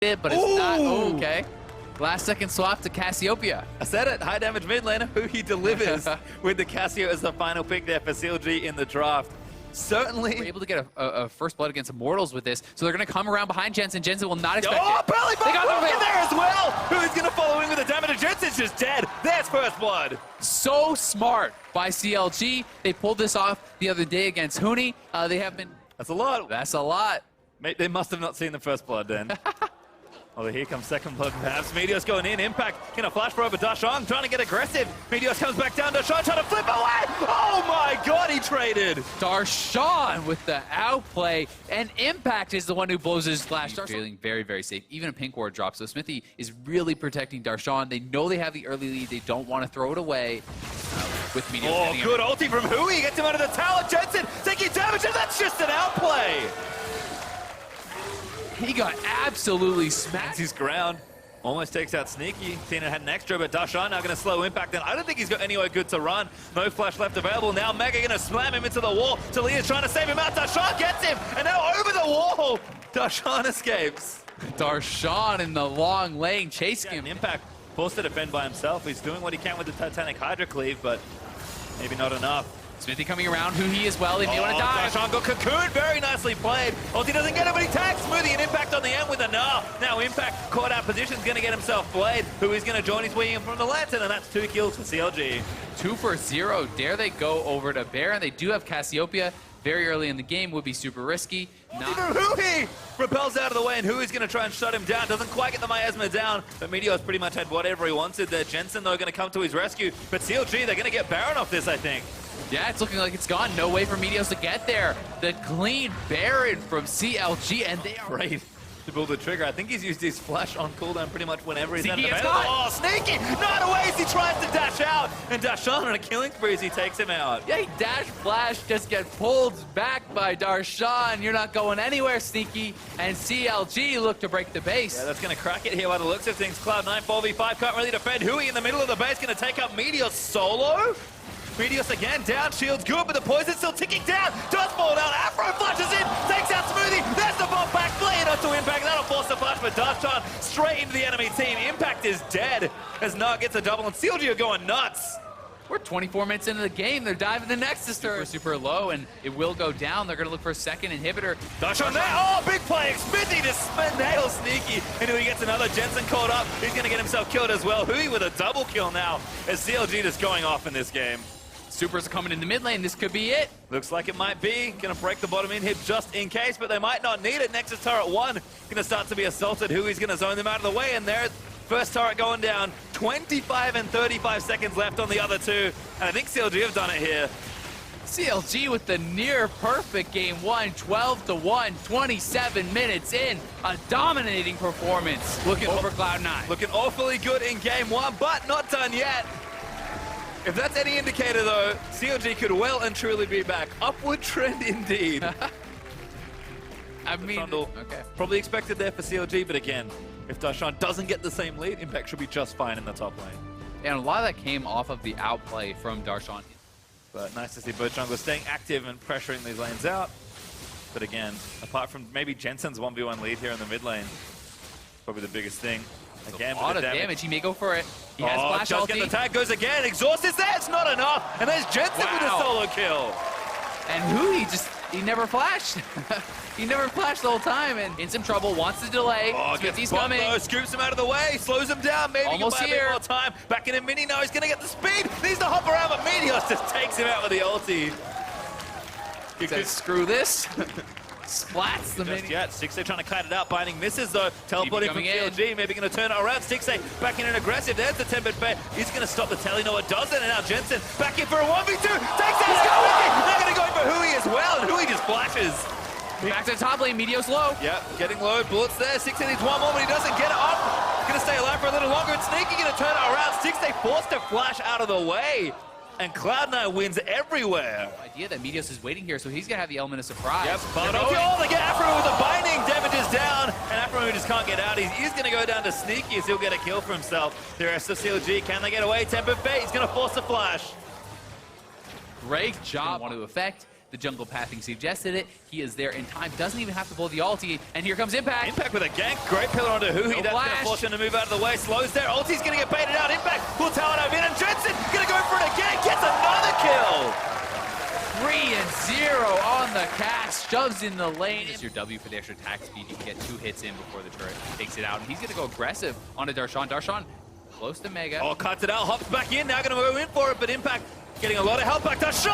but it's not. Oh, okay. Last second swap to Cassiopeia. I said it, high damage mid laner, who he delivers with the Cassio as the final pick there for CLG in the draft. Certainly. We're able to get a first blood against Immortals with this, so they're going to come around behind Jensen. Jensen will not expect Oh, it. Belly They got Bump the in there as well! Who's going to follow in with the damage? Jensen's just dead. There's first blood. So smart by CLG. They pulled this off the other day against Huni. They have been... That's a lot. That's a lot. Mate, they must have not seen the first blood then. Oh, here comes second blood perhaps. Meteos going in. Impact in a flash for over Dashang, trying to get aggressive. Meteos comes back down. Dashang trying to flip away. Oh my god, he traded. Darshan with the outplay, and Impact is the one who blows his flash. Feeling very, very safe. Even a pink ward drop. So Smithy is really protecting Darshan. They know they have the early lead. They don't want to throw it away. With Meteos. Oh, good ulti from Hui. Gets him out of the tower. Jensen taking damage, and that's just an outplay. He got absolutely smacked. His ground. Almost takes out Sneaky. Tina had an extra, but Darshan now going to slow Impact. And I don't think he's got anywhere good to run. No flash left available. Now Mega going to slam him into the wall. Talia's trying to save him out. Darshan gets him. And now over the wall. Darshan escapes. Darshan in the long lane chasing him. Impact forced to defend by himself. He's doing what he can with the Titanic Hydra Cleave, but maybe not enough. Smithy coming around, who he as well. They may want to die. Darshan got cocooned, very nicely played. Ulti doesn't get him, but he tags Smoothie and Impact on the end with a gnaw. Now Impact caught out position, is going to get himself played. Who is going to join his way in from the lantern, and that's 2 kills for CLG. 2 for 0. Dare they go over to Baron? They do have Cassiopeia. Very early in the game would be super risky. Hui repels out of the way, and Hui's going to try and shut him down. Doesn't quite get the miasma down, but Meteos pretty much had whatever he wanted there. Jensen, though, going to come to his rescue. But CLG, they're going to get Baron off this, I think. Yeah, it's looking like it's gone. No way for Meteos to get there. The clean Baron from CLG, and they are great to build the trigger. I think he's used his flash on cooldown pretty much whenever he's Sneaky, available. Oh, Sneaky! Not away as he tries to dash out, and Darshan on a killing spree as he takes him out. Yeah, he dash flash, just get pulled back by Darshan. You're not going anywhere, Sneaky. And CLG look to break the base. Yeah, that's going to crack it here by the looks of things. Cloud9 4v5 can't really defend. Hui in the middle of the base going to take up Meteos solo. Meteos again, down, shield's good, but the poison's still ticking down. Does fall down, Afro flashes in, takes out Smoothie. There's the bomb back, play it onto Impact. That'll force the flash for Darshan straight into the enemy team. Impact is dead as Nug gets a double, and CLG are going nuts. We're 24 minutes into the game. They're diving the Nexus turret. Super low, and it will go down. They're going to look for a second inhibitor. Darshan there. Oh, big play. Smithy just nails Sneaky. And he gets another. Jensen caught up. He's going to get himself killed as well. Hui with a double kill now as CLG just going off in this game. Supers are coming in the mid lane. This could be it. Looks like it might be. Going to break the bottom inhib just in case, but they might not need it. Nexus turret 1 going to start to be assaulted. Hui's going to zone them out of the way, and there, first turret going down. 25 and 35 seconds left on the other two, and I think CLG have done it here. CLG with the near perfect game 1, 12-1, 27 minutes in. A dominating performance looking over Cloud9. Looking awfully good in game 1, but not done yet. If that's any indicator, though, CLG could well and truly be back. Upward trend indeed. I mean, okay. Probably expected there for CLG, but again, if Darshan doesn't get the same lead, Impact should be just fine in the top lane. And a lot of that came off of the outplay from Darshan. But nice to see both junglers staying active and pressuring these lanes out. But again, apart from maybe Jensen's 1v1 lead here in the mid lane, probably the biggest thing. Again, a lot of damage. He may go for it. He has flash just ulti. get the tag, goes again. Exhaust is there. It's not enough. And there's Jensen with a solo kill. And Hui he never flashed. He never flashed the whole time, and in some trouble, wants to delay. Oh, Smithy's coming. Scoops him out of the way, slows him down. Maybe almost he'll buy a bit more time. Back in a mini now, he's going to get the speed. Needs to hop around, but Meteos just takes him out with the ulti. He says, screw this. Splats the mini. Yeah, Stixay trying to kite it out. Binding misses though. Teleporting from CLG. Maybe going to turn it around. Stixay back in an aggressive. There's the tempered fate. He's going to stop the tally. No, it doesn't. And now Jensen back in for a 1v2. Takes out. They're going to go in for Hui as well. And Hui just flashes. Back to the top lane. Meteos low. Yep, getting low. Bullets there. Stixay needs one more, but he doesn't get it up. Going to stay alive for a little longer. And Sneaky going to turn it around. Stixay forced to flash out of the way. And Cloud9 wins everywhere. Idea that Meteos is waiting here, so he's gonna have the element of surprise. Yep, but they get Afro with the binding, damages down, and Afro just can't get out. He's gonna go down to Sneaky as he'll get a kill for himself. The rest of CLG, can they get away? Tempered Fate, he's gonna force a flash. Great job. Want to affect The jungle pathing suggested it. He is there in time. Doesn't even have to blow the ulti. And here comes Impact. Impact with a gank. Great pillar onto Huhi. That's going to force him to move out of the way. Slows there. Ulti's going to get baited out. Impact will tower him in. And Jensen going to go for it again. Gets another kill. 3-0 on the cast. Shoves in the lane. It's your W for the extra attack speed. You can get 2 hits in before the turret takes it out. And he's going to go aggressive onto Darshan. Darshan close to Mega. Oh, cuts it out. Hops back in. Now going to go in for it. But Impact getting a lot of help back. Darshan!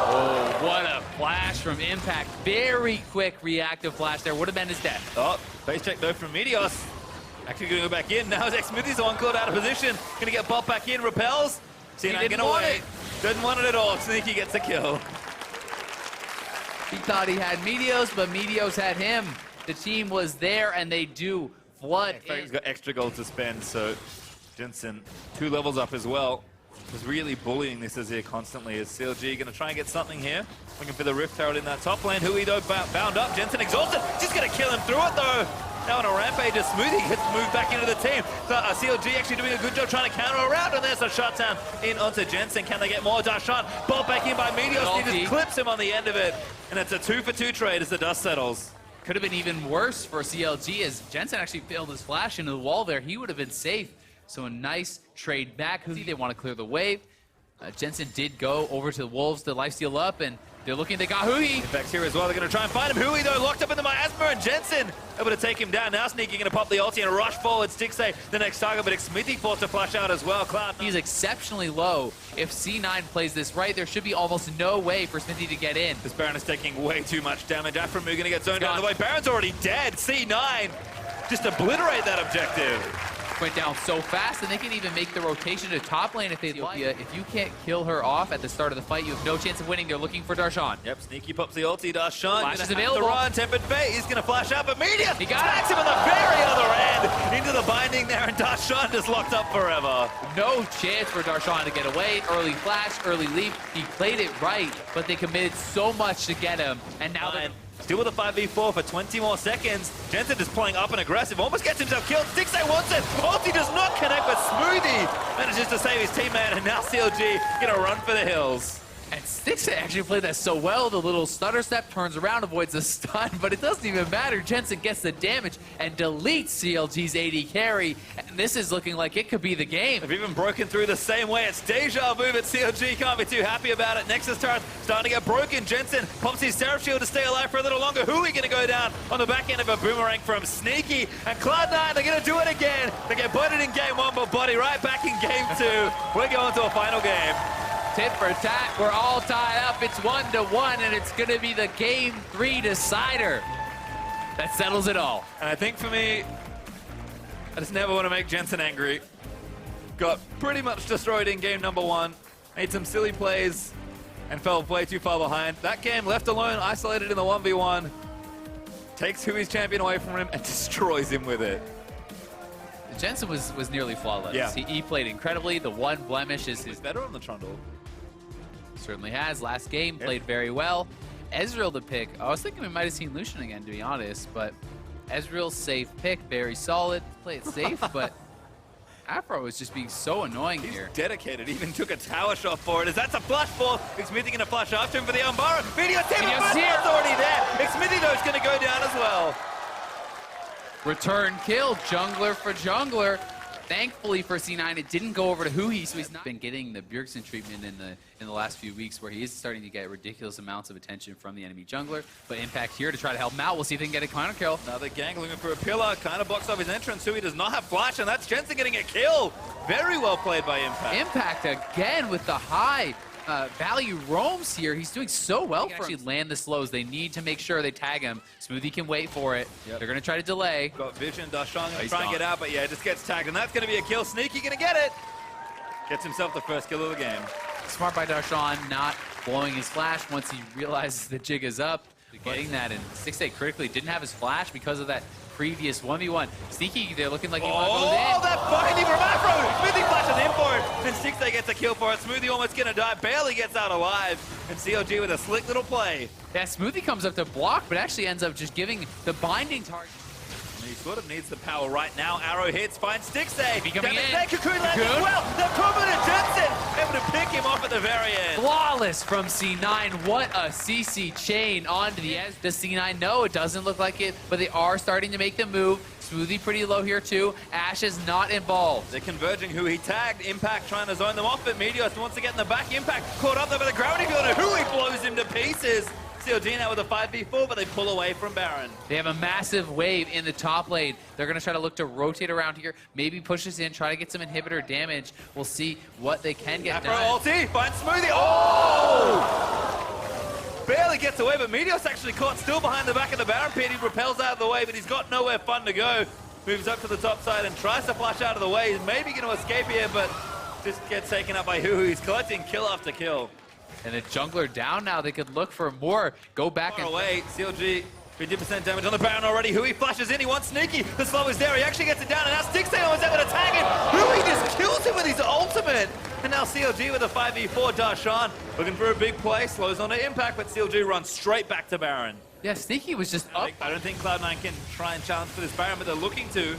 Oh, what a flash from Impact. Very quick reactive flash there. Would have been his death. Oh, face check though from Meteos. Actually going to go back in. Now Smithy's the one caught out of position. Going to get bopped back in. Repels. C9 going to wait. Doesn't want it at all. Sneaky gets a kill. He thought he had Meteos, but Meteos had him. The team was there, and they do flood in. He's got extra gold to spend, so Jensen 2 levels up as well. Was really bullying this Azir constantly. Is CLG going to try and get something here? Looking for the Rift Turret in that top lane. Hui though bound up. Jensen exhausted. Just going to kill him through it though. Now on a rampage, a Smoothie hits move back into the team. So CLG actually doing a good job trying to counter around, and there's a shutdown in onto Jensen. Can they get more? Darshan ball back in by Meteos. He just clips him on the end of it, and it's a 2-for-2 trade as the dust settles. Could have been even worse for CLG as Jensen actually failed his flash into the wall there. He would have been safe. So a nice trade back. They want to clear the wave. Jensen did go over to the Wolves to lifesteal up, and they're looking. They got Hui. Impact's here as well. They're going to try and find him. Hui, though, locked up in the miasma, and Jensen able to take him down. Now Sneaky going to pop the ulti and rush forward. Stixxay the next target, but Smithy forced to flash out as well. Cloud. He's exceptionally low. If C9 plays this right, there should be almost no way for Smithy to get in. This Baron is taking way too much damage. Aframu going to get zoned out of the way. Baron's already dead. C9 just obliterate that objective. Went down so fast, and they can even make the rotation to top lane if they like. If you can't kill her off at the start of the fight, you have no chance of winning. They're looking for Darshan. Yep, Sneaky pops the ulti. Darshan Flash is gonna have available. to run. Tempered Fate, he's gonna flash up immediately. He got Smacks him on the very other end into the binding there, and Darshan just locked up forever. No chance for Darshan to get away. Early flash, early leap. He played it right, but they committed so much to get him, and now they're still with a 5v4 for 20 more seconds. Jensen just playing up and aggressive. Almost gets himself killed. Stixxay wants it. Ulti does not connect, but Smoothie manages to save his teammate, and now CLG gonna run for the hills. And Stixxay actually played that so well. The little stutter step turns around, avoids the stun, but it doesn't even matter. Jensen gets the damage and deletes CLG's AD carry. And this is looking like it could be the game. They've even broken through the same way. It's deja vu, but CLG can't be too happy about it. Nexus turret starting to get broken. Jensen pops his Seraph Shield to stay alive for a little longer. Hui gonna go down on the back end of a boomerang from Sneaky. And Cloud9, they're gonna do it again. They get butted in game 1, but body right back in game 2. We're going to a final game. Tit for tat, we're all tied up. It's 1-1, and it's going to be the Game 3 decider. That settles it all. And I think for me, I just never want to make Jensen angry. Got pretty much destroyed in game number 1. Made some silly plays and fell way too far behind. That game, left alone, isolated in the 1v1, takes Hui's champion away from him and destroys him with it. Jensen was nearly flawless. Yeah. He played incredibly. The one blemish is his... better on the Trundle. Certainly has. Last game, played very well. Ezreal to pick. I was thinking we might have seen Lucian again, to be honest, but Ezreal's safe pick, very solid. Play it safe, but Afro is just being so annoying here. Dedicated, even took a tower shot for it. As that's a flash ball. Smithy going to flash after him for the Umbara. Meteos here. Already there. Smithy though is going to go down as well. Return kill, jungler for jungler. Thankfully for C9, it didn't go over to Hui, so he's not been getting the Bjergsen treatment in the last few weeks, where he is starting to get ridiculous amounts of attention from the enemy jungler. But Impact here to try to help him out. We'll see if they can get a counter kill. Another gang looking for a pillar, kind of blocks off his entrance. Hui does not have flash, and that's Jensen getting a kill. Very well played by Impact. Impact again with the high value roams here. He's doing so well for actually land the slows. They need to make sure they tag him. Smoothie can wait for it. Yep. They're going to try to delay. Got vision. Darshan going to try and get out, but yeah, just gets tagged, and that's going to be a kill. Sneaky going to get it. Gets himself the first kill of the game. Smart by Darshan, not blowing his flash once he realizes the jig is up. Getting that, and Stixxay critically didn't have his flash because of that previous 1v1. Sneaky, they're looking like he wants to go in. Oh, that binding from Afro! Smoothie flashes in for it, and Stixxay gets a kill for it. Smoothie almost gonna die, barely gets out alive, and CLG with a slick little play. Yeah, Smoothie comes up to block, but actually ends up just giving the binding target. He sort of needs the power right now. Arrow hits, finds stick save. Coming in. Cocoon lands as well. The Cocoon and Jensen able to pick him off at the very end. Flawless from C9. What a CC chain onto the edge. Does C9 know? It doesn't look like it, but they are starting to make the move. Smoothie pretty low here too. Ash is not involved. They're converging who he tagged. Impact trying to zone them off, but Meteos wants to get in the back. Impact caught up there with the gravity field, and who he blows him to pieces. CLG now with a 5v4, but they pull away from Baron. They have a massive wave in the top lane. They're going to try to look to rotate around here, maybe push this in, try to get some inhibitor damage. We'll see what they can get Afro done. ulti, finds Smoothie. Oh! Barely gets away, but Meteos actually caught still behind the back of the Baron pit. He repels out of the way, but he's got nowhere fun to go. Moves up to the top side and tries to flash out of the way. He's maybe going to escape here, but just gets taken up by Hoo. He's collecting kill after kill. And the jungler down now. They could look for more. Go back Far and away. CLG 50% damage on the Baron already. Hui flashes in. He wants Sneaky. The slow is there. He actually gets it down. And now Stixtail was able to tag him. Hui just kills him with his ultimate. And now CLG with a 5v4. Darshan looking for a big play. Slows on to Impact, but CLG runs straight back to Baron. Yeah, Sneaky was just up. I don't think Cloud9 can try and challenge for this Baron, but they're looking to.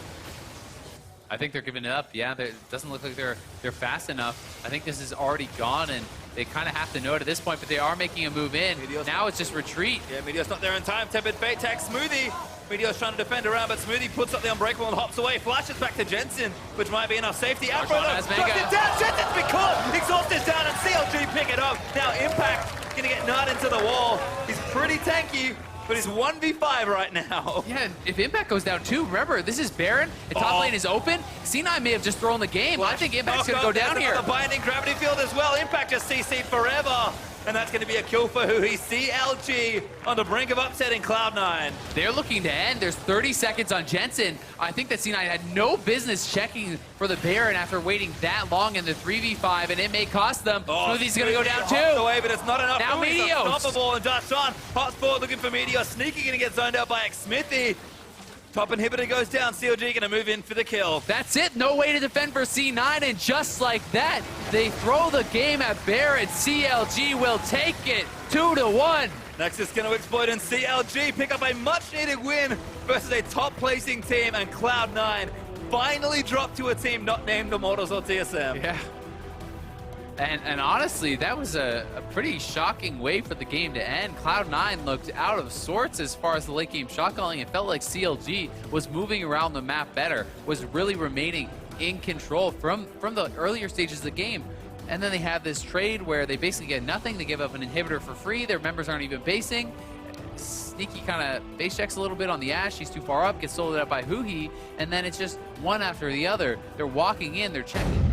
I think they're giving it up. Yeah, it doesn't look like they're fast enough. I think this is already gone, and they kind of have to know it at this point, but they are making a move in. Meteos now it's just retreat. Yeah, Meteos not there in time. Tepid Fate tags Smoothie. Meteos trying to defend around, but Smoothie puts up the Unbreakable and hops away. Flashes back to Jensen, which might be enough safety. Afro though, has drops it down. Jensen's been caught. Exhaust is down, and CLG pick it up. Now Impact gonna get nut into the wall. He's pretty tanky, but he's 1v5 right now. Yeah, and if Impact goes down too, remember, this is Baron. The top lane is open. C9 may have just thrown the game. I think Impact's going to go down here. The binding gravity field as well. Impact just CC'd forever. And that's going to be a kill for Hui. CLG on the brink of upsetting Cloud9. They're looking to end. There's 30 seconds on Jensen. I think that C9 had no business checking for the Baron after waiting that long in the 3v5, and it may cost them. Smoothie's going to go down too. Away, but it's not enough. Now Meteos. Unstoppable, and Darshan hot spot looking for Meteos. Sneaky going to get zoned out by Xmithy. Top inhibitor goes down. CLG going to move in for the kill. That's it. No way to defend for C9, and just like that, they throw the game at Baron. CLG will take it 2-1. Nexus going to exploit, and CLG pick up a much-needed win versus a top-placing team, and Cloud9 finally dropped to a team not named Immortals or TSM. Yeah. And honestly, that was a pretty shocking way for the game to end. Cloud9 looked out of sorts as far as the late game shot calling. It felt like CLG was moving around the map better, was really remaining in control from the earlier stages of the game. And then they have this trade where they basically get nothing. They give up an inhibitor for free. Their members aren't even basing. Sneaky kind of base checks a little bit on the Ashe. He's too far up, gets sold out by Hui, and then it's just one after the other. They're walking in, they're checking